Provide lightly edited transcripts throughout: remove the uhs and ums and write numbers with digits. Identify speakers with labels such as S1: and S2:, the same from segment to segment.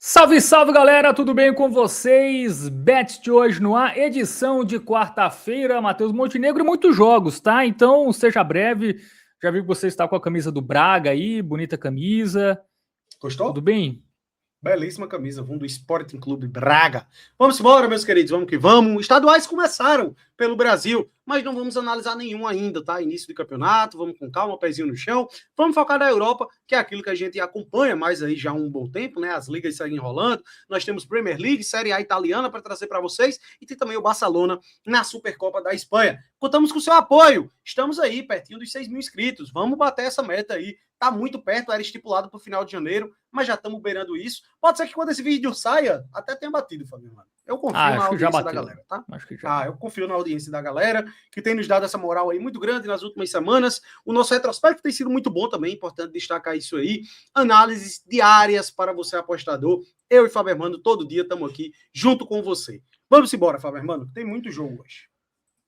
S1: Salve, salve galera, tudo bem com vocês? Bet de hoje no ar, edição de quarta-feira, Matheus Montenegro e muitos jogos, tá? Então seja breve. Já vi que você está com a camisa do Braga aí, bonita camisa. Tudo
S2: Gostou?
S1: bem?
S2: Belíssima camisa, do Sporting Clube Braga. Vamos embora, meus queridos, vamos que vamos. Estaduais começaram pelo Brasil, mas não vamos analisar nenhum ainda, tá? Início de campeonato, vamos com calma, pezinho no chão. Vamos focar na Europa, que é aquilo que a gente acompanha mais aí já há um bom tempo, né? As ligas seguem rolando. Nós temos Premier League, Série A italiana para trazer para vocês e tem também o Barcelona na Supercopa da Espanha. Contamos com o seu apoio. Estamos aí, pertinho dos 6 mil inscritos. Vamos bater essa meta aí. Tá muito perto, era estipulado para o final de janeiro, mas já estamos beirando isso. Pode ser que quando esse vídeo saia, até tenha batido, Fabiano. Eu confio na audiência da galera, tá?
S1: Acho que já.
S2: Eu confio na audiência da galera, que tem nos dado essa moral aí muito grande nas últimas semanas. O nosso retrospecto tem sido muito bom também, importante destacar isso aí. Análises diárias para você, apostador. Eu e Fábio Hermano, todo dia estamos aqui junto com você. Vamos embora, Fábio Hermano, tem muito jogo hoje.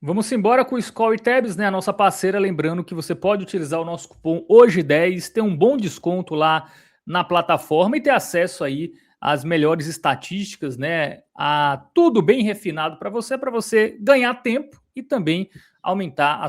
S1: Vamos embora com o Skol e Tabs, né? A nossa parceira, lembrando que você pode utilizar o nosso cupom HOJE10, ter um bom desconto lá na plataforma e ter acesso aí às melhores estatísticas, né? A tudo bem refinado para você ganhar tempo e também aumentar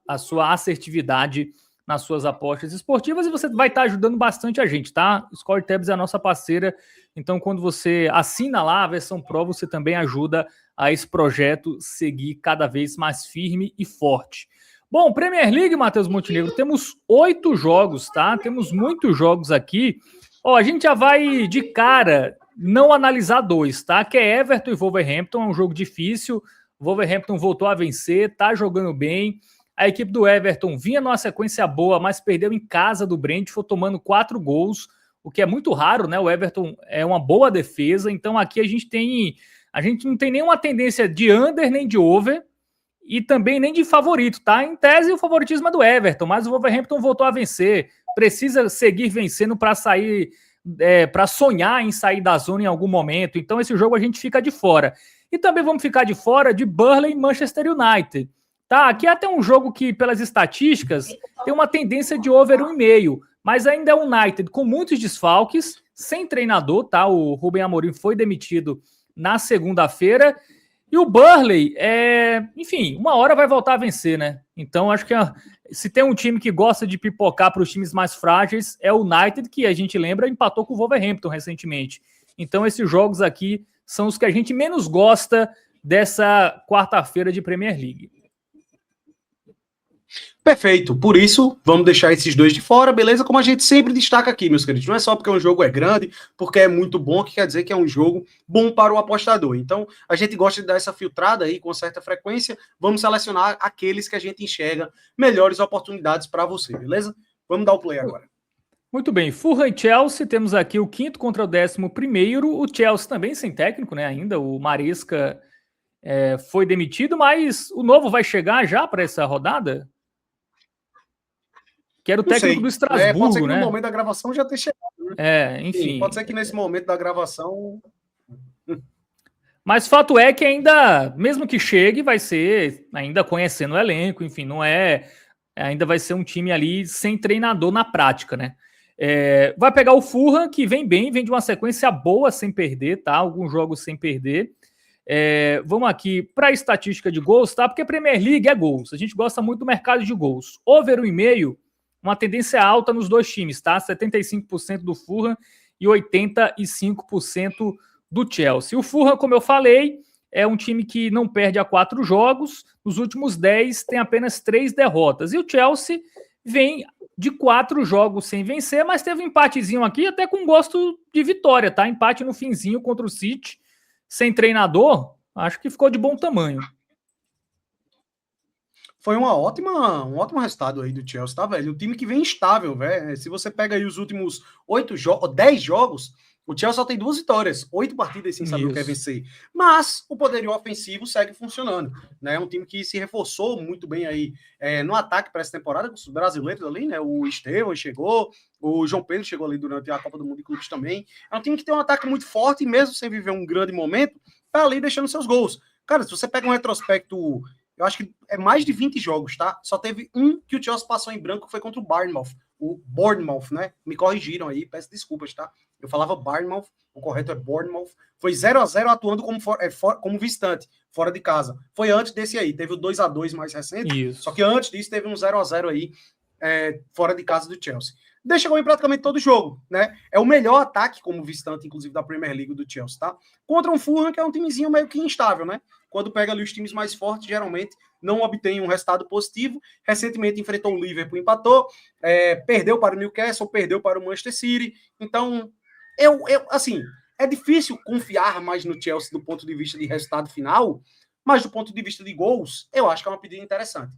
S1: a sua assertividade nas suas apostas esportivas e você vai estar ajudando bastante a gente, tá? Skol e Tabs é a nossa parceira, então quando você assina lá a versão Pro, você também ajuda a esse projeto seguir cada vez mais firme e forte. Bom, Premier League, Matheus Montenegro, temos 8 jogos, tá? Temos muitos jogos aqui. Ó, a gente já vai de cara não analisar 2, tá? Que é Everton e Wolverhampton, é um jogo difícil. O Wolverhampton voltou a vencer, tá jogando bem. A equipe do Everton vinha numa sequência boa, mas perdeu em casa do Brentford, tomando 4 gols, o que é muito raro, né? O Everton é uma boa defesa, então aqui a gente não tem nenhuma tendência de under nem de over e também nem de favorito, tá? Em tese, o favoritismo é do Everton, mas o Wolverhampton voltou a vencer. Precisa seguir vencendo para sair, para sonhar em sair da zona em algum momento. Então, esse jogo a gente fica de fora. E também vamos ficar de fora de Burnley e Manchester United. Tá? Aqui é até um jogo que, pelas estatísticas, tem uma tendência de over 1,5, mas ainda é o United com muitos desfalques, sem treinador, tá? O Rubem Amorim foi demitido na segunda-feira. E o Burnley, enfim, uma hora vai voltar a vencer, né? Então, acho que se tem um time que gosta de pipocar para os times mais frágeis, é o United, que a gente lembra, empatou com o Wolverhampton recentemente. Então, esses jogos aqui são os que a gente menos gosta dessa quarta-feira de Premier League.
S2: Perfeito, por isso vamos deixar esses dois de fora, beleza? Como a gente sempre destaca aqui, meus queridos, não é só porque um jogo é grande, porque é muito bom, que quer dizer que é um jogo bom para o apostador. Então, a gente gosta de dar essa filtrada aí com certa frequência, vamos selecionar aqueles que a gente enxerga melhores oportunidades para você, beleza? Vamos dar o play agora.
S1: Muito bem, Fulham e Chelsea, temos aqui o 5º contra o 11º, o Chelsea também sem técnico, né, ainda, o Maresca foi demitido, mas o novo vai chegar já para essa rodada? Que era o técnico do Estrasburgo,
S2: pode ser que
S1: né?
S2: no momento da gravação já tenha chegado, né?
S1: Enfim.
S2: Sim, pode ser que nesse momento da gravação...
S1: Mas fato é que ainda, mesmo que chegue, vai ser, ainda conhecendo o elenco, enfim, não é... Ainda vai ser um time ali sem treinador na prática, né? Vai pegar o Fulham, que vem bem, vem de uma sequência boa sem perder, tá? Alguns jogos sem perder. Vamos aqui para a estatística de gols, tá? Porque a Premier League é gols. A gente gosta muito do mercado de gols. Over 1,5, uma tendência alta nos dois times, tá? 75% do Fulham e 85% do Chelsea. O Fulham, como eu falei, é um time que não perde há 4 jogos. Nos últimos 10 tem apenas 3 derrotas. E o Chelsea vem de 4 jogos sem vencer, mas teve um empatezinho aqui, até com gosto de vitória, tá? Empate no finzinho contra o City, sem treinador, acho que ficou de bom tamanho.
S2: Foi um ótimo resultado aí do Chelsea, tá, velho? Um time que vem instável, velho. Se você pega aí os últimos 10 jogos, o Chelsea só tem 2 vitórias, 8 partidas sem saber o que é vencer. Mas o poderio ofensivo segue funcionando, né? É um time que se reforçou muito bem aí no ataque para essa temporada, com os brasileiros ali, né? O Estevão chegou, o João Pedro chegou ali durante a Copa do Mundo de Clubes também. É um time que tem um ataque muito forte e mesmo sem viver um grande momento, tá ali deixando seus gols. Cara, se você pega um retrospecto... Eu acho que é mais de 20 jogos, tá? Só teve um que o Chelsea passou em branco, que foi contra o Bournemouth. o Bournemouth, né? Me corrigiram aí, peço desculpas, tá? Eu falava Bournemouth, o correto é Bournemouth. Foi 0-0 atuando como visitante, fora de casa. Foi antes desse aí, teve o 2-2 mais recente,
S1: Isso.
S2: só que antes disso teve um 0-0 aí, fora de casa do Chelsea. Deixa em praticamente todo jogo, né? É o melhor ataque como visitante, inclusive, da Premier League do Chelsea, tá? Contra um Fulham, que é um timezinho meio que instável, né? Quando pega ali os times mais fortes, geralmente não obtém um resultado positivo. Recentemente enfrentou o Liverpool, empatou, perdeu para o Newcastle, perdeu para o Manchester City. Então, assim, é difícil confiar mais no Chelsea do ponto de vista de resultado final, mas do ponto de vista de gols, eu acho que é uma pedida interessante.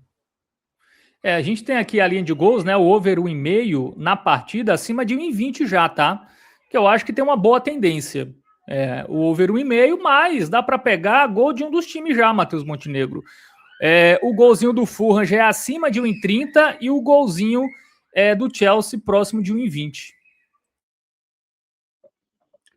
S1: A gente tem aqui a linha de gols, né? O over 1,5 na partida, acima de 1,20 já, tá? Que eu acho que tem uma boa tendência. O over 1,5, mas dá para pegar gol de um dos times já, Matheus Montenegro. O golzinho do Fulham já é acima de 1,30 e o golzinho do Chelsea próximo de 1,20.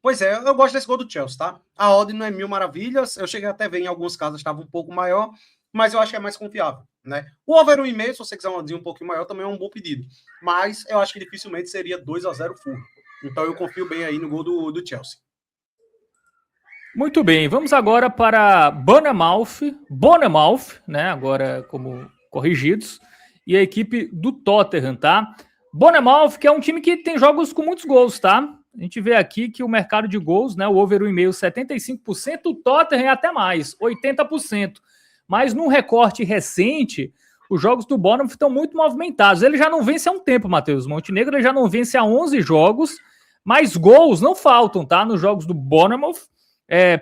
S2: Pois é, eu gosto desse gol do Chelsea, tá? A odd não é mil maravilhas, eu cheguei até a ver em alguns casos estava um pouco maior, mas eu acho que é mais confiável, né? O over 1,5, se você quiser uma oddzinha um pouquinho maior, também é um bom pedido, mas eu acho que dificilmente seria 2-0 Fulham. Então eu confio bem aí no gol do Chelsea.
S1: Muito bem, vamos agora para Bournemouth, né? Agora como corrigidos, e a equipe do Tottenham, tá? Bournemouth, que é um time que tem jogos com muitos gols, tá? A gente vê aqui que o mercado de gols, né? O over 1,5, 75%, o Tottenham é até mais, 80%. Mas num recorte recente, os jogos do Bournemouth estão muito movimentados. Ele já não vence há um tempo, Matheus Montenegro, ele já não vence há 11 jogos, mas gols não faltam, tá? Nos jogos do Bournemouth.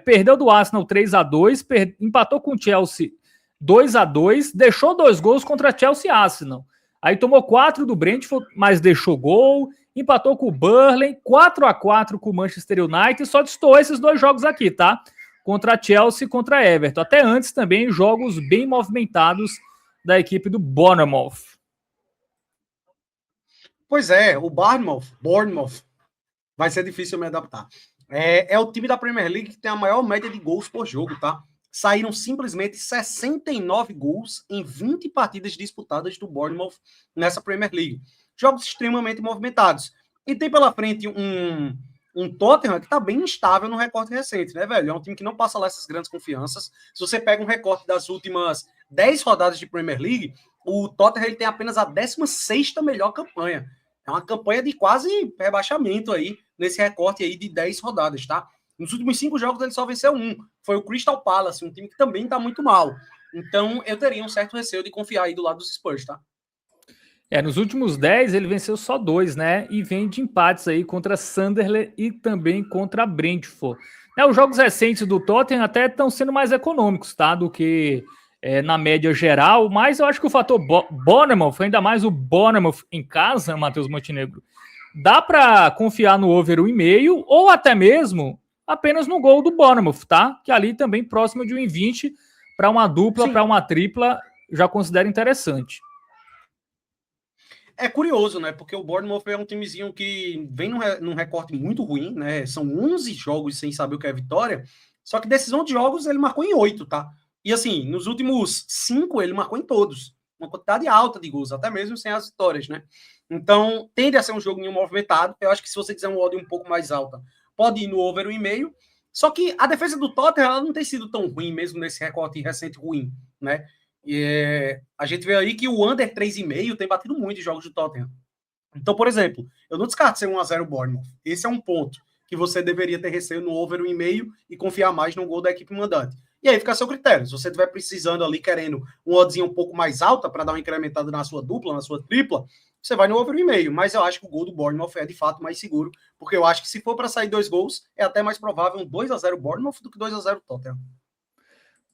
S1: Perdeu do Arsenal 3-2, empatou com o Chelsea 2-2, deixou 2 gols contra Chelsea e Arsenal. Aí tomou 4 do Brentford, mas deixou gol, empatou com o Burnley, 4-4 com o Manchester United, só destoou esses 2 jogos aqui, tá? Contra Chelsea e contra Everton. Até antes também, jogos bem movimentados da equipe do Bournemouth.
S2: Pois é, o Bournemouth, vai ser difícil me adaptar. É o time da Premier League que tem a maior média de gols por jogo, tá? Saíram simplesmente 69 gols em 20 partidas disputadas do Bournemouth nessa Premier League. Jogos extremamente movimentados. E tem pela frente um Tottenham que tá bem instável no recorte recente, né, velho? É um time que não passa lá essas grandes confianças. Se você pega um recorte das últimas 10 rodadas de Premier League, o Tottenham ele tem apenas a 16ª melhor campanha. É uma campanha de quase rebaixamento aí, nesse recorte aí de 10 rodadas, tá? Nos últimos 5 jogos ele só venceu um. Foi o Crystal Palace, um time que também tá muito mal. Então eu teria um certo receio de confiar aí do lado dos Spurs, tá?
S1: Nos últimos 10 ele venceu só 2, né? E vem de empates aí contra Sunderland e também contra Brentford. Os jogos recentes do Tottenham até estão sendo mais econômicos, tá? Do que na média geral, mas eu acho que o fator Bournemouth, ainda mais o Bournemouth em casa, Matheus Montenegro, dá para confiar no over 1,5 ou até mesmo apenas no gol do Bournemouth, tá? Que ali também próximo de 1,20 para uma dupla, para uma tripla, já considero interessante.
S2: É curioso, né? Porque o Bournemouth é um timezinho que vem num recorte muito ruim, né? São 11 jogos sem saber o que é vitória, só que desses 11 jogos ele marcou em 8, tá? E assim, nos últimos 5 ele marcou em todos. Uma quantidade alta de gols, até mesmo sem as vitórias, né? Então, tende a ser um jogo movimentado. Eu acho que se você quiser uma odd um pouco mais alta, pode ir no over 1,5. Só que a defesa do Tottenham ela não tem sido tão ruim, mesmo nesse recorte recente ruim, né? A gente vê aí que o under 3,5 tem batido muito em jogos do Tottenham. Então, por exemplo, eu não descarto ser 1-0 Bournemouth. Esse é um ponto que você deveria ter receio no over 1,5 e confiar mais no gol da equipe mandante. E aí fica a seu critério. Se você estiver precisando ali, querendo uma oddzinha um pouco mais alta para dar uma incrementada na sua dupla, na sua tripla, você vai no over 1,5. Mas eu acho que o gol do Bournemouth é de fato mais seguro, porque eu acho que se for para sair 2 gols, é até mais provável um 2-0 Bournemouth do que 2-0 Tottenham.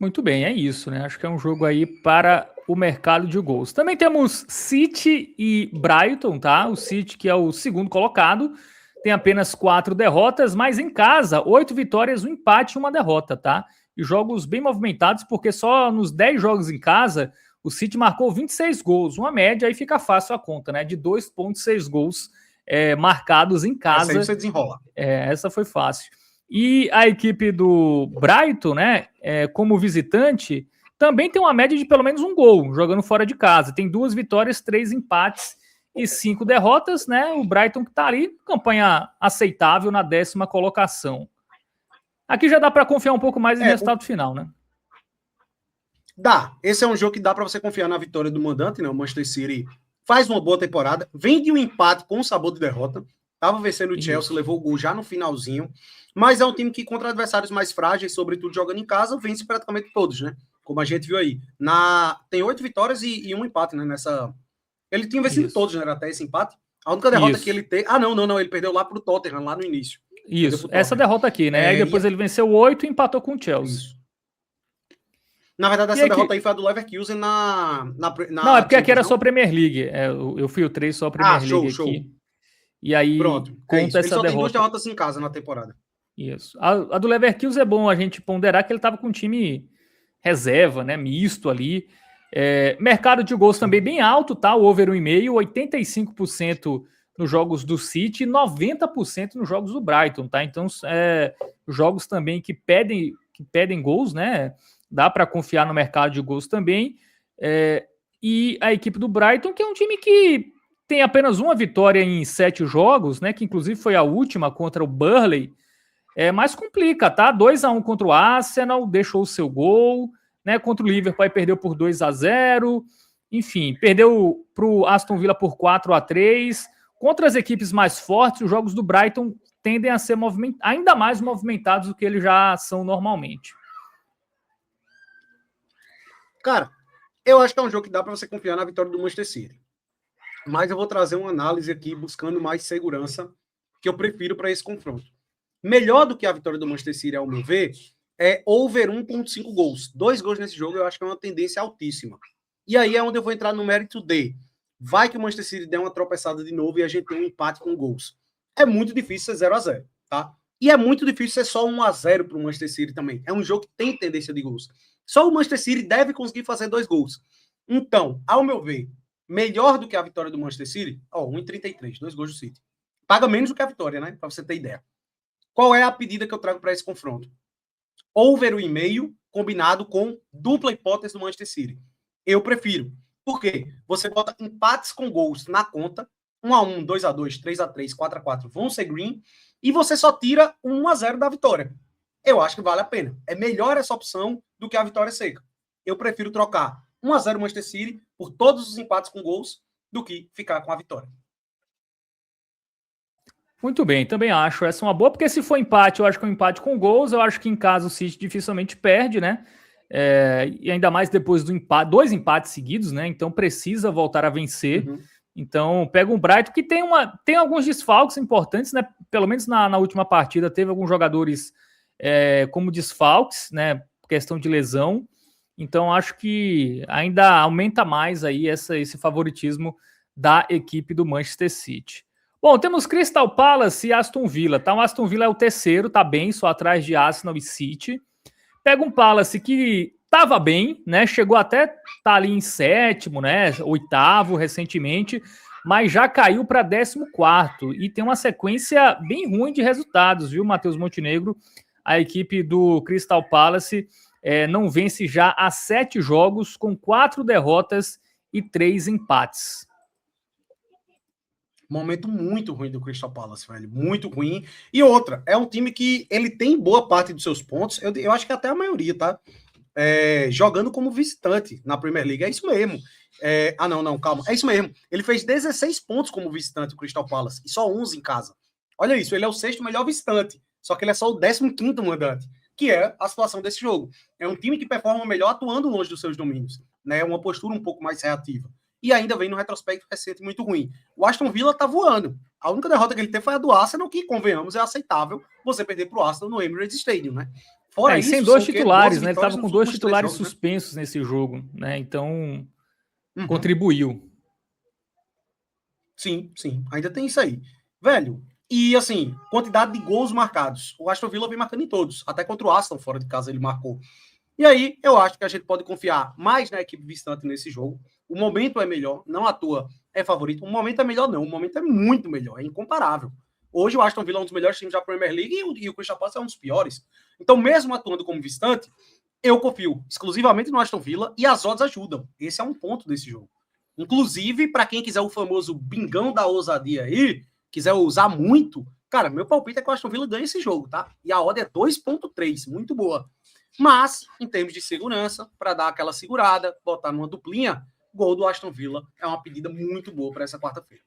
S1: Muito bem, é isso, né? Acho que é um jogo aí para o mercado de gols. Também temos City e Brighton, tá? O City, que é o segundo colocado, tem apenas 4 derrotas, mas em casa, 8 vitórias, 1 empate e 1 derrota, tá? E jogos bem movimentados, porque só nos 10 jogos em casa, o City marcou 26 gols, uma média, aí fica fácil a conta, né? De 2,6 gols marcados em casa.
S2: Essa aí você desenrola.
S1: Essa foi fácil. E a equipe do Brighton, né, como visitante, também tem uma média de pelo menos 1 gol, jogando fora de casa. Tem 2 vitórias, 3 empates e 5 derrotas, né? O Brighton que tá ali, campanha aceitável na 10ª colocação. Aqui já dá para confiar um pouco mais no resultado final, né?
S2: Dá. Esse é um jogo que dá para você confiar na vitória do mandante, né? O Manchester City faz uma boa temporada, vem de um empate com sabor de derrota. Tava vencendo o Chelsea, levou o gol já no finalzinho. Mas é um time que, contra adversários mais frágeis, sobretudo jogando em casa, vence praticamente todos, né? Como a gente viu aí. Tem 8 vitórias e um empate, né? Ele tinha vencido todos, né? Até esse empate. A única derrota que ele teve... não. Ele perdeu lá pro Tottenham, lá no início.
S1: Isso, essa derrota aqui, né? Aí depois ele venceu 8 e empatou com o Chelsea. Isso.
S2: Na verdade, essa derrota aí foi a do Leverkusen
S1: Não, é porque aqui era só a Premier League. Eu filtrei só a Premier League aqui. E aí, conta essa derrota. Ele só tem 2 derrotas em casa na temporada. Isso. A do Leverkusen é bom a gente ponderar que ele estava com um time reserva, né? Misto ali. Mercado de gols também bem alto, tá? O over 1,5, 85% nos jogos do City e 90% nos jogos do Brighton, tá? Então, jogos também que pedem gols, né? Dá para confiar no mercado de gols também. E a equipe do Brighton, que é um time que tem apenas uma vitória em 7 jogos, né? Que inclusive foi a última contra o Burnley. Mas complica, tá? 2-1 contra o Arsenal, deixou o seu gol, né? Contra o Liverpool aí perdeu por 2-0. Enfim, perdeu para o Aston Villa por 4-3. Contra as equipes mais fortes, os jogos do Brighton tendem a ser ainda mais movimentados do que eles já são normalmente.
S2: Cara, eu acho que é um jogo que dá para você confiar na vitória do Manchester City. Mas eu vou trazer uma análise aqui buscando mais segurança que eu prefiro para esse confronto. Melhor do que a vitória do Manchester City, ao meu ver, é over 1,5 gols. 2 gols nesse jogo eu acho que é uma tendência altíssima. E aí é onde eu vou entrar no mérito de vai que o Manchester City der uma tropeçada de novo e a gente tem um empate com gols. É muito difícil ser 0-0, tá? E é muito difícil ser só 1-0 para o Manchester City também. É um jogo que tem tendência de gols. Só o Manchester City deve conseguir fazer 2 gols. Então, ao meu ver, melhor do que a vitória do Manchester City, 1,33, 2 gols do City. Paga menos do que a vitória, né? Para você ter ideia. Qual é a pedida que eu trago para esse confronto? Over 1,5 combinado com dupla hipótese do Manchester City. Eu prefiro. Por quê? Você bota empates com gols na conta, 1-1, 2-2, 3-3, 4-4, vão ser green, e você só tira 1-0 da vitória. Eu acho que vale a pena. É melhor essa opção do que a vitória seca. Eu prefiro trocar 1-0 Manchester City por todos os empates com gols do que ficar com a vitória.
S1: Muito bem, também acho essa uma boa, porque se for empate, eu acho que é um empate com gols, eu acho que em casa o City dificilmente perde, né? E ainda mais depois do empate, 2 empates seguidos, né? Então precisa voltar a vencer. Uhum. Então pega um Brighton que tem alguns desfalques importantes, né? Pelo menos na última partida teve alguns jogadores como desfalques, né? Questão de lesão. Então acho que ainda aumenta mais aí esse favoritismo da equipe do Manchester City. Bom, temos Crystal Palace e Aston Villa, tá? O Aston Villa é o terceiro, tá bem, só atrás de Arsenal e City. Pega um Palace que tava bem, né? Chegou até tá ali em 7º, né? 8º recentemente, mas já caiu para 14º e tem uma sequência bem ruim de resultados, viu, Matheus Montenegro? A equipe do Crystal Palace não vence já há 7 jogos, com 4 derrotas e 3 empates.
S2: Momento muito ruim do Crystal Palace, velho. Muito ruim. E outra, é um time que ele tem boa parte dos seus pontos, eu acho que até a maioria, tá? Jogando como visitante na Premier League. É isso mesmo. Não, calma. É isso mesmo. Ele fez 16 pontos como visitante, o Crystal Palace, e só 11 em casa. Olha isso, ele é o 6º melhor visitante, só que ele é só o 15º mandante, que é a situação desse jogo. É um time que performa melhor atuando longe dos seus domínios, né? Uma postura um pouco mais reativa. E ainda vem no retrospecto recente muito ruim. O Aston Villa tá voando. A única derrota que ele teve foi a do Arsenal, que, convenhamos, é aceitável você perder pro Arsenal no Emirates Stadium, né?
S1: Fora isso, sem 2 titulares, né? Ele tava com 2 titulares jogos, suspensos, né? Nesse jogo, né? Então, contribuiu.
S2: Sim. Ainda tem isso aí. Velho, e assim, quantidade de gols marcados. O Aston Villa vem marcando em todos. Até contra o Arsenal, fora de casa, ele marcou. E aí, eu acho que a gente pode confiar mais na equipe visitante nesse jogo. O momento é melhor, não à toa é favorito. O momento é melhor, não. O momento é muito melhor, é incomparável. Hoje o Aston Villa é um dos melhores times da Premier League e o Crystal Palace é um dos piores. Então, mesmo atuando como visitante, eu confio exclusivamente no Aston Villa e as odds ajudam. Esse é um ponto desse jogo. Inclusive, para quem quiser o famoso bingão da ousadia aí, quiser usar muito, cara, meu palpite é que o Aston Villa ganha esse jogo, tá? E a odd é 2,3, muito boa. Mas, em termos de segurança, para dar aquela segurada, botar numa duplinha, gol do Aston Villa é uma pedida muito boa para essa quarta-feira.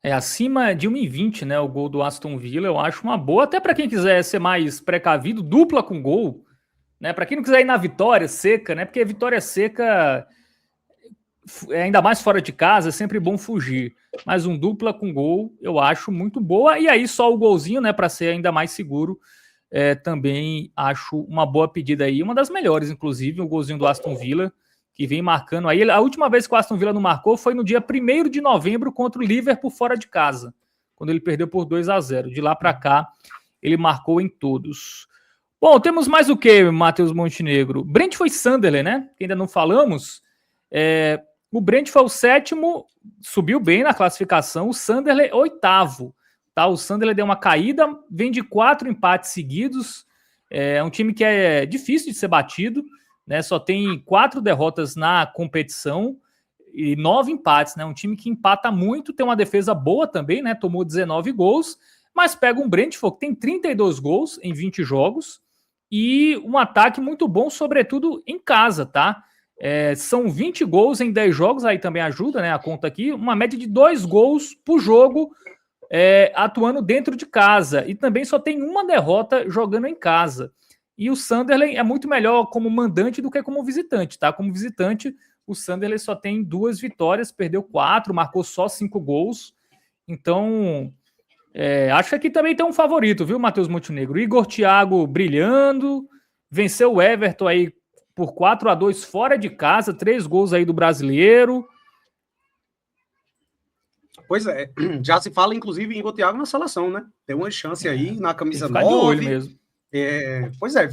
S1: É acima de 1,20, né? O gol do Aston Villa, eu acho uma boa, até para quem quiser ser mais precavido, dupla com gol, né? Para quem não quiser ir na vitória seca, né? Porque vitória seca, ainda mais fora de casa, é sempre bom fugir. Mas um dupla com gol, eu acho muito boa. E aí só o golzinho, né? Para ser ainda mais seguro, também acho uma boa pedida aí, uma das melhores, inclusive, o golzinho do Aston Villa, que vem marcando aí. A última vez que o Aston Villa não marcou foi no dia 1º de novembro contra o Liverpool fora de casa, quando ele perdeu por 2-0. De lá para cá, ele marcou em todos. Bom, temos mais o que, Matheus Montenegro? Brentford e Sunderland, né? Que ainda não falamos. O Brentford foi o 7º, subiu bem na classificação. O Sunderland, 8º. Tá? O Sunderland deu uma caída, vem de 4 empates seguidos. É um time que é difícil de ser batido, né? Só tem 4 derrotas na competição e 9 empates, né? Um time que empata muito, tem uma defesa boa também, né? Tomou 19 gols, mas pega um Brentford que tem 32 gols em 20 jogos e um ataque muito bom, sobretudo em casa, tá? São 20 gols em 10 jogos, aí também ajuda, né? A conta aqui, uma média de 2 gols por jogo, atuando dentro de casa, e também só tem uma derrota jogando em casa. E o Sunderland é muito melhor como mandante do que como visitante, tá? Como visitante, o Sunderland só tem 2 vitórias, perdeu 4, marcou só 5 gols. Então, acho que aqui também tem um favorito, viu, Matheus Montenegro? Igor Thiago brilhando, venceu o Everton aí por 4-2 fora de casa, 3 gols aí do brasileiro.
S2: Pois é, já se fala, inclusive, em Igor Thiago na seleção, né? Tem uma chance aí na camisa 9.
S1: De olho mesmo.
S2: Pois é,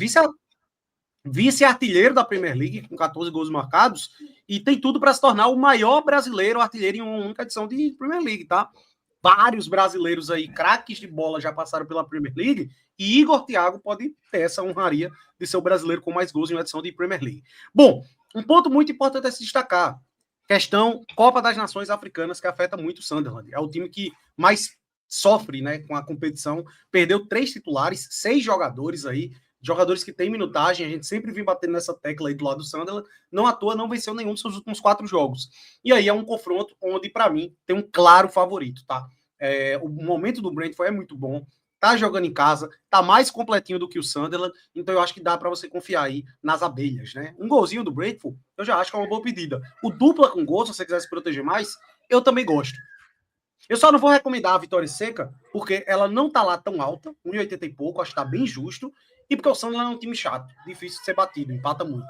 S2: vice-artilheiro da Premier League, com 14 gols marcados, e tem tudo para se tornar o maior brasileiro artilheiro em uma única edição de Premier League, tá? Vários brasileiros aí, craques de bola, já passaram pela Premier League, e Igor Thiago pode ter essa honraria de ser o brasileiro com mais gols em uma edição de Premier League. Bom, um ponto muito importante a se destacar, questão Copa das Nações Africanas, que afeta muito o Sunderland. É o time que mais sofre, né, com a competição. Perdeu 3 titulares, 6 jogadores aí, jogadores que têm minutagem. A gente sempre vem batendo nessa tecla aí do lado do Sunderland. Não à toa, não venceu nenhum dos seus últimos 4 jogos. E aí é um confronto onde, para mim, tem um claro favorito, tá? O momento do Brentford é muito bom. Tá jogando em casa, tá mais completinho do que o Sunderland, então eu acho que dá para você confiar aí nas abelhas, né? Um golzinho do Brentford, eu já acho que é uma boa pedida. O dupla com gol, se você quiser se proteger mais, eu também gosto. Eu só não vou recomendar a vitória seca, porque ela não tá lá tão alta, 1,80 e pouco, acho que tá bem justo, e porque o Sunderland é um time chato, difícil de ser batido, empata muito.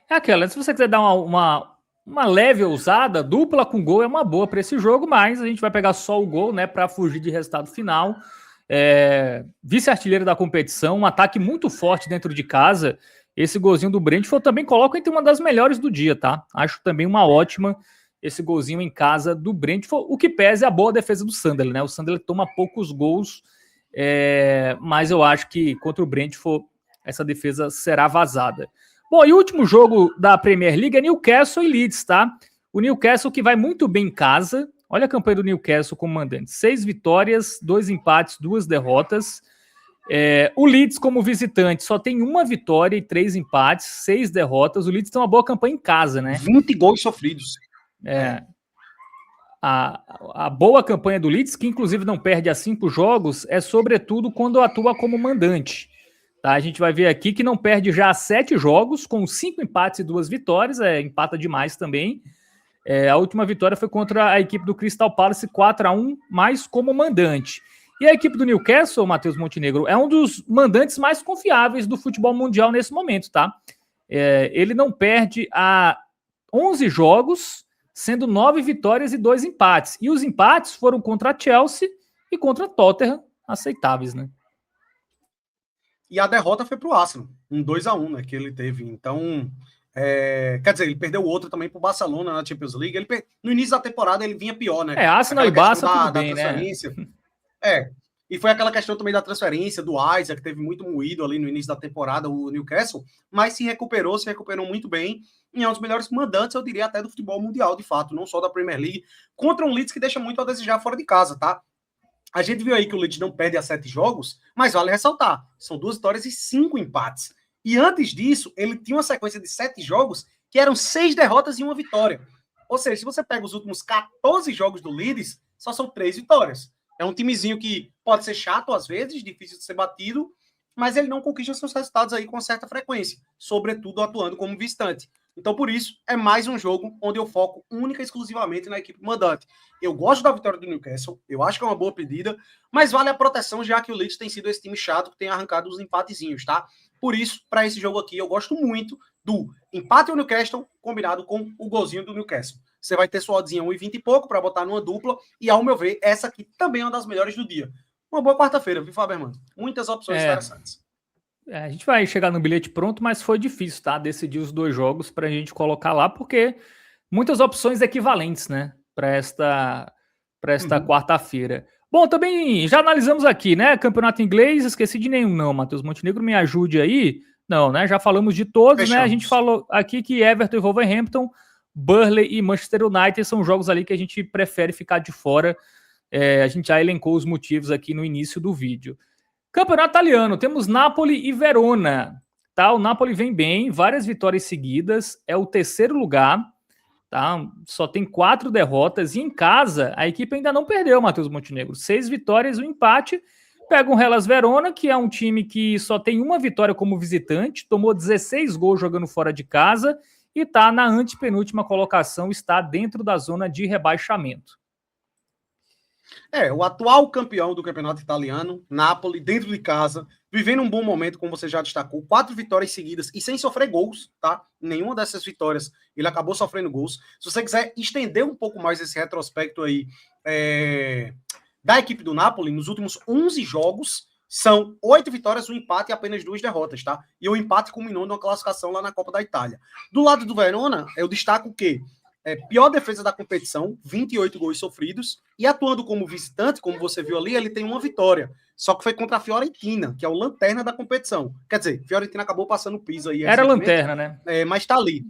S1: É aquela, se você quiser dar uma leve ousada, dupla com gol é uma boa para esse jogo, mas a gente vai pegar só o gol, né, para fugir de resultado final. Vice-artilheiro da competição, um ataque muito forte dentro de casa. Esse golzinho do Brentford eu também coloco entre uma das melhores do dia, tá? Acho também uma ótima esse golzinho em casa do Brentford. O que pesa é a boa defesa do Sunderland, né? O Sunderland toma poucos gols, mas eu acho que contra o Brentford essa defesa será vazada. Bom, e o último jogo da Premier League é Newcastle e Leeds, tá? O Newcastle que vai muito bem em casa. Olha a campanha do Newcastle como mandante. 6 vitórias, 2 empates, 2 derrotas. O Leeds como visitante só tem 1 vitória e 3 empates, 6 derrotas. O Leeds tem uma boa campanha em casa, né?
S2: 20 gols sofridos.
S1: A boa campanha do Leeds, que inclusive não perde a 5 jogos, é sobretudo quando atua como mandante. Tá, a gente vai ver aqui que não perde já 7 jogos, com 5 empates e 2 vitórias, empata demais também. A última vitória foi contra a equipe do Crystal Palace, 4-1, mais como mandante. E a equipe do Newcastle, Matheus Montenegro, é um dos mandantes mais confiáveis do futebol mundial nesse momento, tá? Ele não perde há 11 jogos, sendo 9 vitórias e 2 empates. E os empates foram contra a Chelsea e contra a Tottenham, aceitáveis, né?
S2: E a derrota foi para o Arsenal, um 2-1, né, que ele teve. Então, quer dizer, ele perdeu o outro também para o Barcelona na Champions League. No início da temporada ele vinha pior, né?
S1: Arsenal e Barça tudo bem, né?
S2: E foi aquela questão também da transferência do Isaac, que teve muito moído ali no início da temporada, o Newcastle, mas se recuperou muito bem, e é um dos melhores mandantes, eu diria, até do futebol mundial, de fato, não só da Premier League, contra um Leeds que deixa muito a desejar fora de casa, tá? A gente viu aí que o Leeds não perde a 7 jogos, mas vale ressaltar, são 2 vitórias e 5 empates. E antes disso, ele tinha uma sequência de 7 jogos que eram 6 derrotas e 1 vitória. Ou seja, se você pega os últimos 14 jogos do Leeds, só são 3 vitórias. É um timezinho que pode ser chato às vezes, difícil de ser batido, mas ele não conquista seus resultados aí com certa frequência, sobretudo atuando como visitante. Então, por isso, é mais um jogo onde eu foco única e exclusivamente na equipe mandante. Eu gosto da vitória do Newcastle, eu acho que é uma boa pedida, mas vale a proteção, já que o Leeds tem sido esse time chato que tem arrancado os empatezinhos, tá? Por isso, para esse jogo aqui, eu gosto muito do empate ao Newcastle combinado com o golzinho do Newcastle. Você vai ter sua oddzinha 1,20 e pouco para botar numa dupla, e ao meu ver, essa aqui também é uma das melhores do dia. Uma boa quarta-feira, viu, Fábio Hermano? Muitas opções interessantes.
S1: A gente vai chegar no bilhete pronto, mas foi difícil, tá? Decidir os 2 jogos para a gente colocar lá, porque muitas opções equivalentes, né? Para esta quarta-feira. Bom, também já analisamos aqui, né? Campeonato inglês, esqueci de nenhum, não, Matheus Montenegro, me ajude aí. Não, né? Já falamos de todos, né? A gente falou aqui que Everton e Wolverhampton, Burnley e Manchester United são jogos ali que a gente prefere ficar de fora. A gente já elencou os motivos aqui no início do vídeo. Campeonato italiano, temos Napoli e Verona, tá? O Napoli vem bem, várias vitórias seguidas, é o 3º lugar, tá? Só tem 4 derrotas, e em casa a equipe ainda não perdeu, Matheus Montenegro. 6 vitórias, um empate. Pega o Hellas Verona, que é um time que só tem 1 vitória como visitante, tomou 16 gols jogando fora de casa, e tá na antepenúltima colocação, está dentro da zona de rebaixamento.
S2: O atual campeão do campeonato italiano, Napoli, dentro de casa, vivendo um bom momento, como você já destacou, 4 vitórias seguidas e sem sofrer gols, tá? Nenhuma dessas vitórias ele acabou sofrendo gols. Se você quiser estender um pouco mais esse retrospecto aí da equipe do Napoli, nos últimos 11 jogos, são 8 vitórias, um empate e apenas 2 derrotas, tá? E o empate culminou numa classificação lá na Copa da Itália. Do lado do Verona, eu destaco o quê? Pior defesa da competição, 28 gols sofridos, e atuando como visitante, como você viu ali, ele tem 1 vitória, só que foi contra a Fiorentina, que é o lanterna da competição. Quer dizer, Fiorentina acabou passando o piso aí.
S1: Era lanterna, né?
S2: Mas tá ali.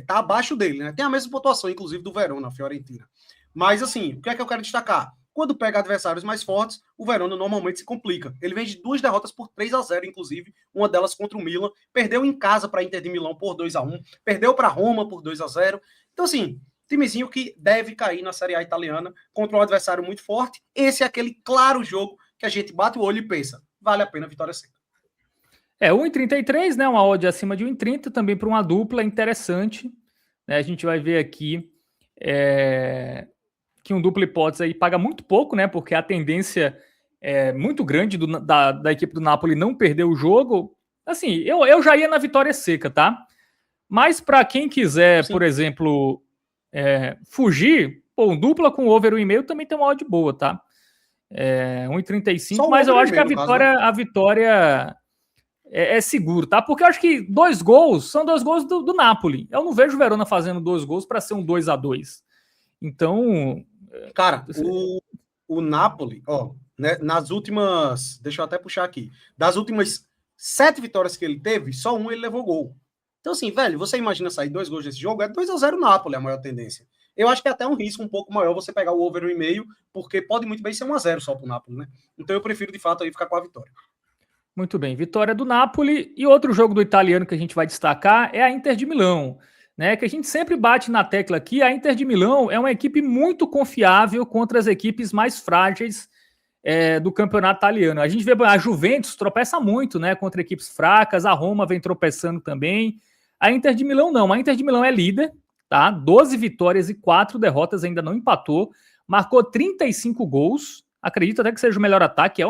S2: Tá abaixo dele, né? Tem a mesma pontuação, inclusive, do Verona, a Fiorentina. Mas, assim, o que é que eu quero destacar? Quando pega adversários mais fortes, o Verona normalmente se complica. Ele vem de 2 derrotas por 3-0, inclusive, uma delas contra o Milan, perdeu em casa para a Inter de Milão por 2-1, perdeu para Roma por 2-0. Então, assim, timezinho que deve cair na Série A italiana contra um adversário muito forte. Esse é aquele claro jogo que a gente bate o olho e pensa, vale a pena a vitória seca.
S1: 1,33, né? Uma odd acima de 1,30, também para uma dupla interessante. Né? A gente vai ver aqui que um dupla hipótese aí paga muito pouco, né? Porque a tendência é muito grande da equipe do Napoli não perder o jogo. Assim, eu já ia na vitória seca, tá? Mas para quem quiser, por exemplo, fugir, um dupla com over 1,5 também tem uma odd boa, tá? 1,35, mas eu acho que a vitória é seguro, tá? Porque eu acho que 2 gols são 2 gols do Napoli. Eu não vejo o Verona fazendo 2 gols para ser um 2-2. Então,
S2: cara, o Napoli, né, nas últimas, deixa eu até puxar aqui, das últimas 7 vitórias que ele teve, só 1 ele levou gol. Então, assim, velho, você imagina sair 2 gols desse jogo, 2-0 Napoli, a maior tendência. Eu acho que é até um risco um pouco maior você pegar o over 1,5, porque pode muito bem ser 1-0 só pro Napoli, né? Então eu prefiro, de fato, aí ficar com a vitória.
S1: Muito bem, vitória do Napoli. E outro jogo do italiano que a gente vai destacar é a Inter de Milão, né? Que a gente sempre bate na tecla aqui. A Inter de Milão é uma equipe muito confiável contra as equipes mais frágeis do campeonato italiano. A gente vê a Juventus tropeça muito, né? Contra equipes fracas, a Roma vem tropeçando também. A Inter de Milão não. A Inter de Milão é líder, tá? 12 vitórias e 4 derrotas, ainda não empatou. Marcou 35 gols. Acredito até que seja o melhor ataque. É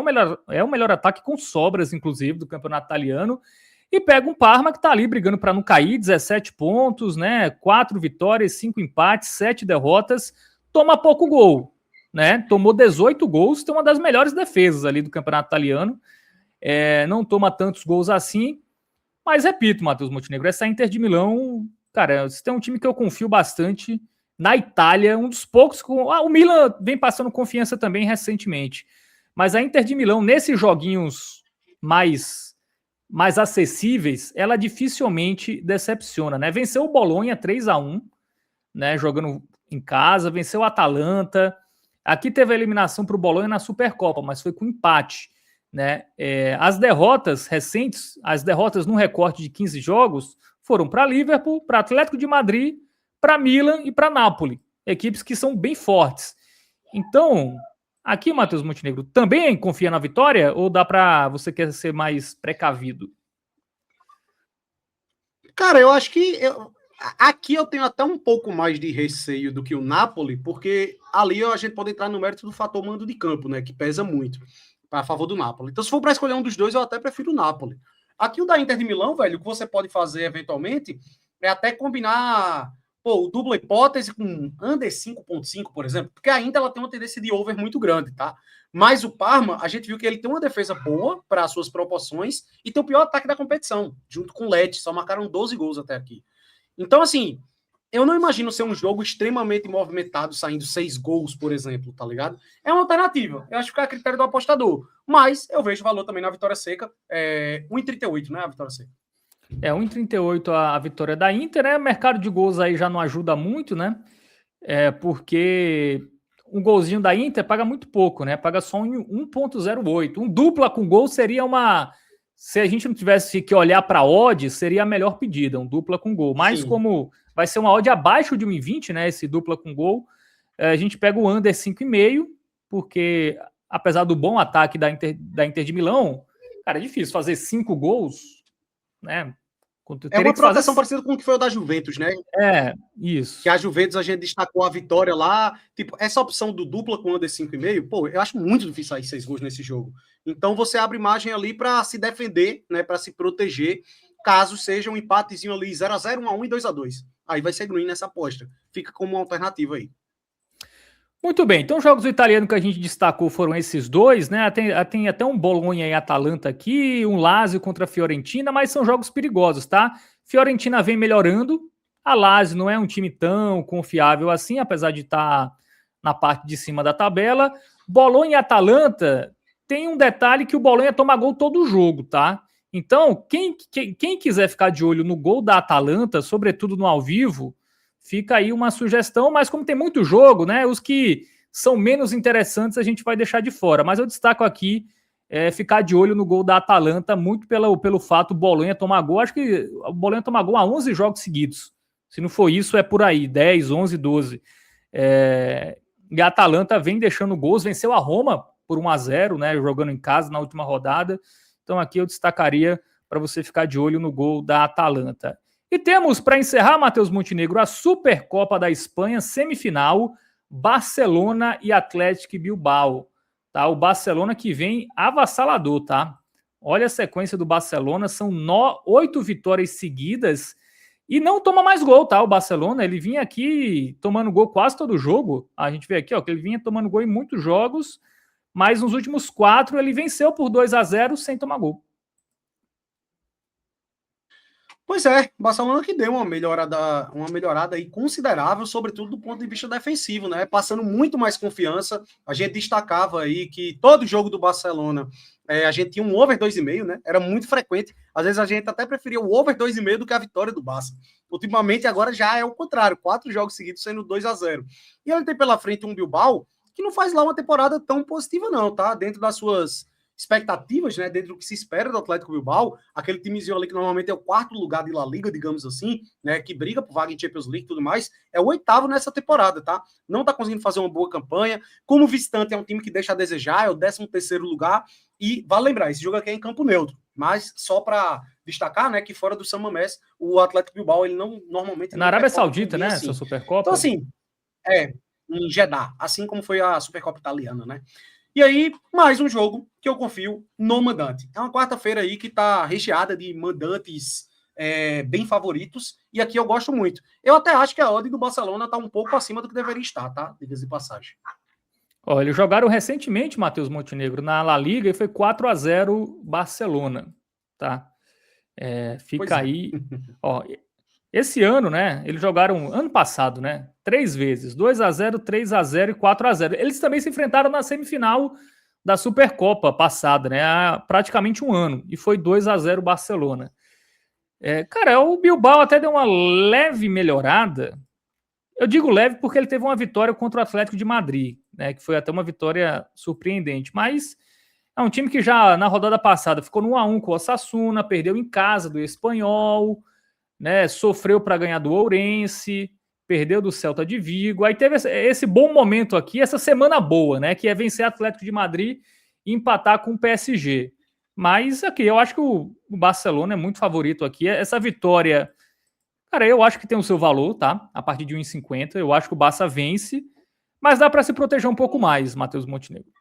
S1: o melhor ataque com sobras, inclusive, do campeonato italiano. E pega um Parma que tá ali brigando para não cair, 17 pontos, né? 4 vitórias, 5 empates, 7 derrotas. Toma pouco gol, né? Tomou 18 gols, tem uma das melhores defesas ali do campeonato italiano. Não toma tantos gols assim. Mas repito, Matheus Montenegro, essa Inter de Milão, cara, se tem um time que eu confio bastante na Itália, um dos poucos. O Milan vem passando confiança também recentemente. Mas a Inter de Milão, nesses joguinhos mais acessíveis, ela dificilmente decepciona, né? Venceu o Bolonha 3-1, né? Jogando em casa, venceu o Atalanta. Aqui teve a eliminação para o Bolonha na Supercopa, mas foi com empate, né? As derrotas recentes, as derrotas num recorte de 15 jogos, foram para Liverpool, para Atlético de Madrid, para Milan e para Napoli. Equipes que são bem fortes. Então, aqui, Matheus Montenegro, também confia na vitória ou dá para você quer ser mais precavido?
S2: Cara, eu acho que aqui eu tenho até um pouco mais de receio do que o Napoli, porque ali a gente pode entrar no mérito do fator mando de campo, né, que pesa muito a favor do Napoli. Então, se for para escolher um dos dois, eu até prefiro o Napoli. Aqui o da Inter de Milão, velho, o que você pode fazer eventualmente é até combinar o dupla hipótese com under 5.5, por exemplo, porque a Inter ela tem uma tendência de over muito grande, tá? Mas o Parma, a gente viu que ele tem uma defesa boa para as suas proporções e tem o pior ataque da competição, junto com o Lecce, só marcaram 12 gols até aqui. Então, assim, eu não imagino ser um jogo extremamente movimentado, saindo 6 gols, por exemplo, tá ligado? É uma alternativa. Eu acho que é a critério do apostador. Mas eu vejo valor também na vitória seca. 1,38, né? A vitória seca.
S1: 1,38 a vitória da Inter, né? O mercado de gols aí já não ajuda muito, né? Porque um golzinho da Inter paga muito pouco, né? Paga só 1,08. Um dupla com gol seria uma... Se a gente não tivesse que olhar para a odd, seria a melhor pedida, um dupla com gol. Mas Sim. Como vai ser uma odd abaixo de 1,20, né? Esse dupla com gol, a gente pega o under 5,5, porque apesar do bom ataque da Inter de Milão, cara, é difícil fazer 5 gols, né?
S2: É uma proteção parecida com o que foi o da Juventus, né?
S1: Isso.
S2: Que a Juventus a gente destacou a vitória lá. Tipo, essa opção do dupla com under 5,5, pô, eu acho muito difícil sair 6 gols nesse jogo. Então você abre margem ali para se defender, né? Para se proteger, caso seja um empatezinho ali 0-0, 1-1 e 2-2. Aí vai ser green nessa aposta. Fica como uma alternativa aí.
S1: Muito bem, então os jogos do italiano que a gente destacou foram esses dois, né? Tem até um Bolonha e Atalanta aqui, um Lazio contra a Fiorentina, mas são jogos perigosos, tá? Fiorentina vem melhorando, a Lazio não é um time tão confiável assim, apesar de estar na parte de cima da tabela. Bolonha e Atalanta tem um detalhe que o Bolonha toma gol todo jogo, tá? Então, quem quiser ficar de olho no gol da Atalanta, sobretudo no ao vivo, fica aí uma sugestão, mas como tem muito jogo, né? Os que são menos interessantes a gente vai deixar de fora. Mas eu destaco aqui ficar de olho no gol da Atalanta, muito pelo fato do Bolonha tomar gol. Acho que o Bolonha toma gol a 11 jogos seguidos. Se não for isso, é por aí, 10, 11, 12. E a Atalanta vem deixando gols, venceu a Roma por 1-0, né? Jogando em casa na última rodada. Então aqui eu destacaria para você ficar de olho no gol da Atalanta. E temos, para encerrar, Matheus Montenegro, a Supercopa da Espanha, semifinal, Barcelona e Atlético Bilbao. Tá? O Barcelona que vem avassalador, tá? Olha a sequência do Barcelona, são 8 vitórias seguidas e não toma mais gol, tá? O Barcelona, ele vinha aqui tomando gol quase todo jogo. A gente vê aqui, ó, que ele vinha tomando gol em muitos jogos, mas nos últimos 4 ele venceu por 2-0 sem tomar gol.
S2: Pois é, o Barcelona que deu uma melhorada aí considerável, sobretudo do ponto de vista defensivo, né? Passando muito mais confiança. A gente destacava aí que todo jogo do Barcelona a gente tinha um over 2,5, né? Era muito frequente. Às vezes a gente até preferia o over 2,5 do que a vitória do Barça. Ultimamente agora já é o contrário, 4 jogos seguidos sendo 2-0. E ele tem pela frente um Bilbao que não faz lá uma temporada tão positiva não, tá? Dentro das suas expectativas, né, dentro do que se espera do Atlético Bilbao, aquele timezinho ali que normalmente é o 4º lugar de La Liga, digamos assim, né, que briga por vaga em Champions League e tudo mais, é o 8º nessa temporada, tá? Não tá conseguindo fazer uma boa campanha, como visitante é um time que deixa a desejar, é o 13º lugar, e vale lembrar, esse jogo aqui é em campo neutro, mas só para destacar, né, que fora do San Mamés, o Atlético Bilbao, ele não normalmente...
S1: Na Arábia Saudita, né, assim. Essa Supercopa?
S2: Então assim, em Jeddah, assim como foi a Supercopa italiana, né? E aí, mais um jogo que eu confio no mandante. É uma quarta-feira aí que tá recheada de mandantes bem favoritos, e aqui eu gosto muito. Eu até acho que a odd do Barcelona tá um pouco acima do que deveria estar, tá? Diga-se de passagem.
S1: Olha, eles jogaram recentemente, Matheus Montenegro, na La Liga, e foi 4-0 Barcelona, tá? Fica aí... Ó, esse ano, né, eles jogaram ano passado, né, 3 vezes, 2-0, 3-0 e 4-0. Eles também se enfrentaram na semifinal da Supercopa passada, né? Há praticamente um ano. E foi 2-0 Barcelona. Cara, o Bilbao até deu uma leve melhorada. Eu digo leve porque ele teve uma vitória contra o Atlético de Madrid, né? Que foi até uma vitória surpreendente. Mas é um time que já na rodada passada ficou no 1-1 com o Osasuna, perdeu em casa do Espanhol, né? Sofreu para ganhar do Ourense, perdeu do Celta de Vigo. Aí teve esse bom momento aqui, essa semana boa, né? Que é vencer o Atlético de Madrid e empatar com o PSG. Mas aqui, eu acho que o Barcelona é muito favorito aqui. Essa vitória, cara, eu acho que tem o seu valor, tá? A partir de 1,50, eu acho que o Barça vence, mas dá para se proteger um pouco mais, Matheus Montenegro.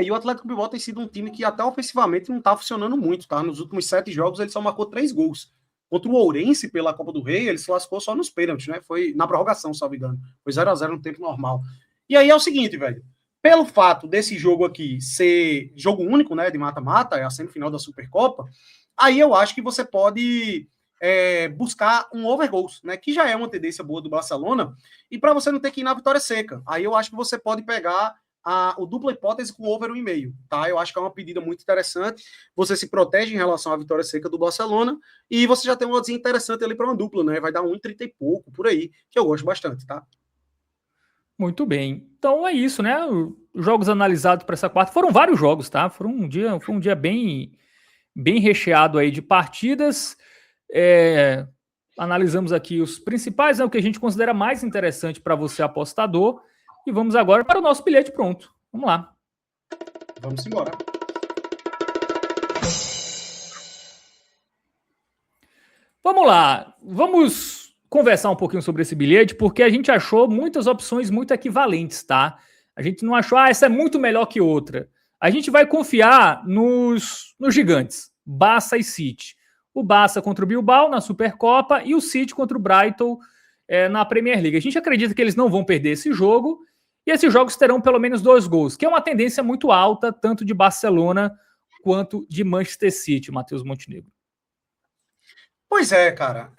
S2: E o Atlético Bilbao tem sido um time que até ofensivamente não tá funcionando muito, tá? Nos últimos 7 jogos ele só marcou 3 gols. Contra o Ourense, pela Copa do Rei, ele se lascou só nos pênaltis, né? Foi na prorrogação, salvo engano. Foi 0-0 no tempo normal. E aí é o seguinte, velho. Pelo fato desse jogo aqui ser jogo único, né? De mata-mata, é a semifinal da Supercopa, aí eu acho que você pode buscar um over goals, né? Que já é uma tendência boa do Barcelona. E para você não ter que ir na vitória seca. Aí eu acho que você pode pegar o dupla hipótese com over 1,5, tá? Eu acho que é uma pedida muito interessante. Você se protege em relação à vitória seca do Barcelona e você já tem uma oddzinha interessante ali para uma dupla, né? Vai dar 1,30 e pouco, por aí, que eu gosto bastante, tá?
S1: Muito bem. Então é isso, né? Os jogos analisados para essa quarta foram vários jogos, tá? Foi um dia bem recheado aí de partidas. Analisamos aqui os principais, né, o que a gente considera mais interessante para você, apostador. E vamos agora para o nosso bilhete pronto. Vamos lá.
S2: Vamos embora.
S1: Vamos lá. Vamos conversar um pouquinho sobre esse bilhete, porque a gente achou muitas opções muito equivalentes, tá? A gente não achou, essa é muito melhor que outra. A gente vai confiar nos gigantes, Barça e City. O Barça contra o Bilbao na Supercopa e o City contra o Brighton na Premier League. A gente acredita que eles não vão perder esse jogo e esses jogos terão pelo menos 2 gols, que é uma tendência muito alta, tanto de Barcelona quanto de Manchester City, Matheus Montenegro.
S2: Pois é, cara.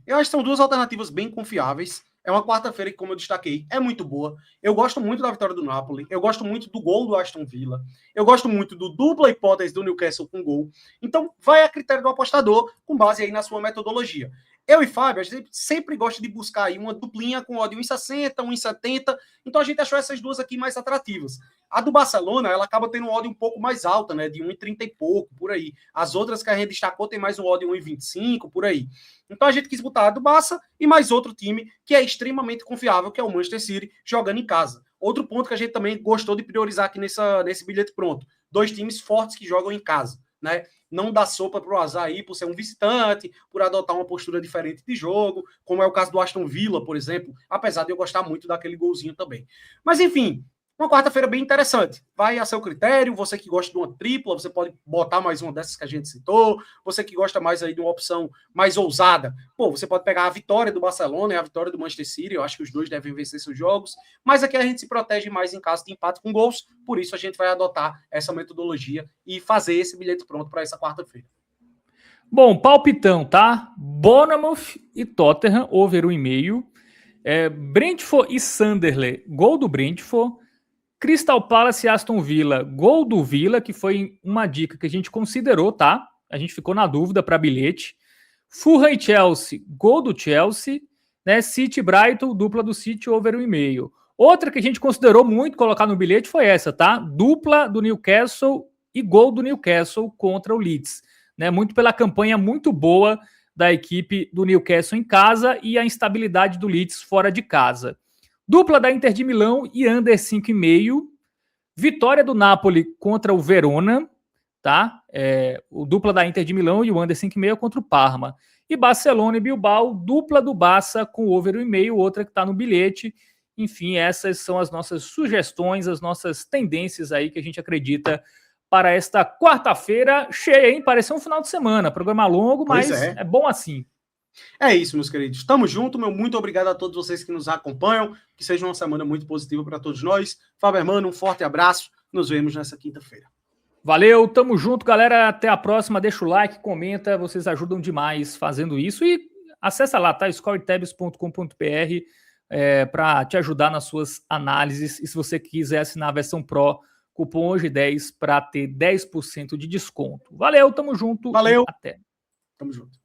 S2: Eu acho que são 2 alternativas bem confiáveis. É uma quarta-feira que, como eu destaquei, é muito boa. Eu gosto muito da vitória do Napoli. Eu gosto muito do gol do Aston Villa. Eu gosto muito do dupla hipótese do Newcastle com gol. Então, vai a critério do apostador, com base aí na sua metodologia. Eu e Fábio, a gente sempre gosta de buscar aí uma duplinha com odd 1,60, 1,70. Então, a gente achou essas duas aqui mais atrativas. A do Barcelona, ela acaba tendo um odd um pouco mais alta, né? De 1,30 e pouco, por aí. As outras que a gente destacou tem mais um odd 1,25, por aí. Então a gente quis botar a do Barça e mais outro time que é extremamente confiável, que é o Manchester City, jogando em casa. Outro ponto que a gente também gostou de priorizar aqui nesse bilhete pronto. 2 times fortes que jogam em casa, né? Não dá sopa para o azar aí por ser um visitante, por adotar uma postura diferente de jogo, como é o caso do Aston Villa, por exemplo, apesar de eu gostar muito daquele golzinho também. Mas enfim, uma quarta-feira bem interessante. Vai a seu critério. Você que gosta de uma tripla, você pode botar mais uma dessas que a gente citou. Você que gosta mais aí de uma opção mais ousada, você pode pegar a vitória do Barcelona e a vitória do Manchester City. Eu acho que os dois devem vencer seus jogos. Mas aqui a gente se protege mais em caso de empate com gols. Por isso a gente vai adotar essa metodologia e fazer esse bilhete pronto para essa quarta-feira.
S1: Bom, palpitão, tá? Bournemouth e Tottenham, over 1,5. Brentford e Sunderland, gol do Brentford. Crystal Palace e Aston Villa, gol do Villa, que foi uma dica que a gente considerou, tá? A gente ficou na dúvida para bilhete. Fulham e Chelsea, gol do Chelsea, né? City Brighton, dupla do City, over 1,5. Outra que a gente considerou muito colocar no bilhete foi essa, tá? Dupla do Newcastle e gol do Newcastle contra o Leeds, né? Muito pela campanha muito boa da equipe do Newcastle em casa e a instabilidade do Leeds fora de casa. Dupla da Inter de Milão e under 5,5. Vitória do Napoli contra o Verona, tá? O dupla da Inter de Milão e o under 5,5 contra o Parma. E Barcelona e Bilbao, dupla do Barça com over 1,5, outra que está no bilhete. Enfim, essas são as nossas sugestões, as nossas tendências aí que a gente acredita para esta quarta-feira cheia, hein? Pareceu um final de semana, programa longo, mas é bom assim.
S2: É isso, meus queridos. Tamo junto, muito obrigado a todos vocês que nos acompanham. Que seja uma semana muito positiva para todos nós. Fábio Hermano, um forte abraço. Nos vemos nessa quinta-feira.
S1: Valeu, tamo junto, galera. Até a próxima. Deixa o like, comenta. Vocês ajudam demais fazendo isso. E acessa lá, tá? scoretabs.com.br. para te ajudar nas suas análises. E se você quiser assinar a versão Pro, cupom hoje 10 para ter 10% de desconto. Valeu, tamo junto.
S2: Valeu.
S1: Até.
S2: Tamo junto.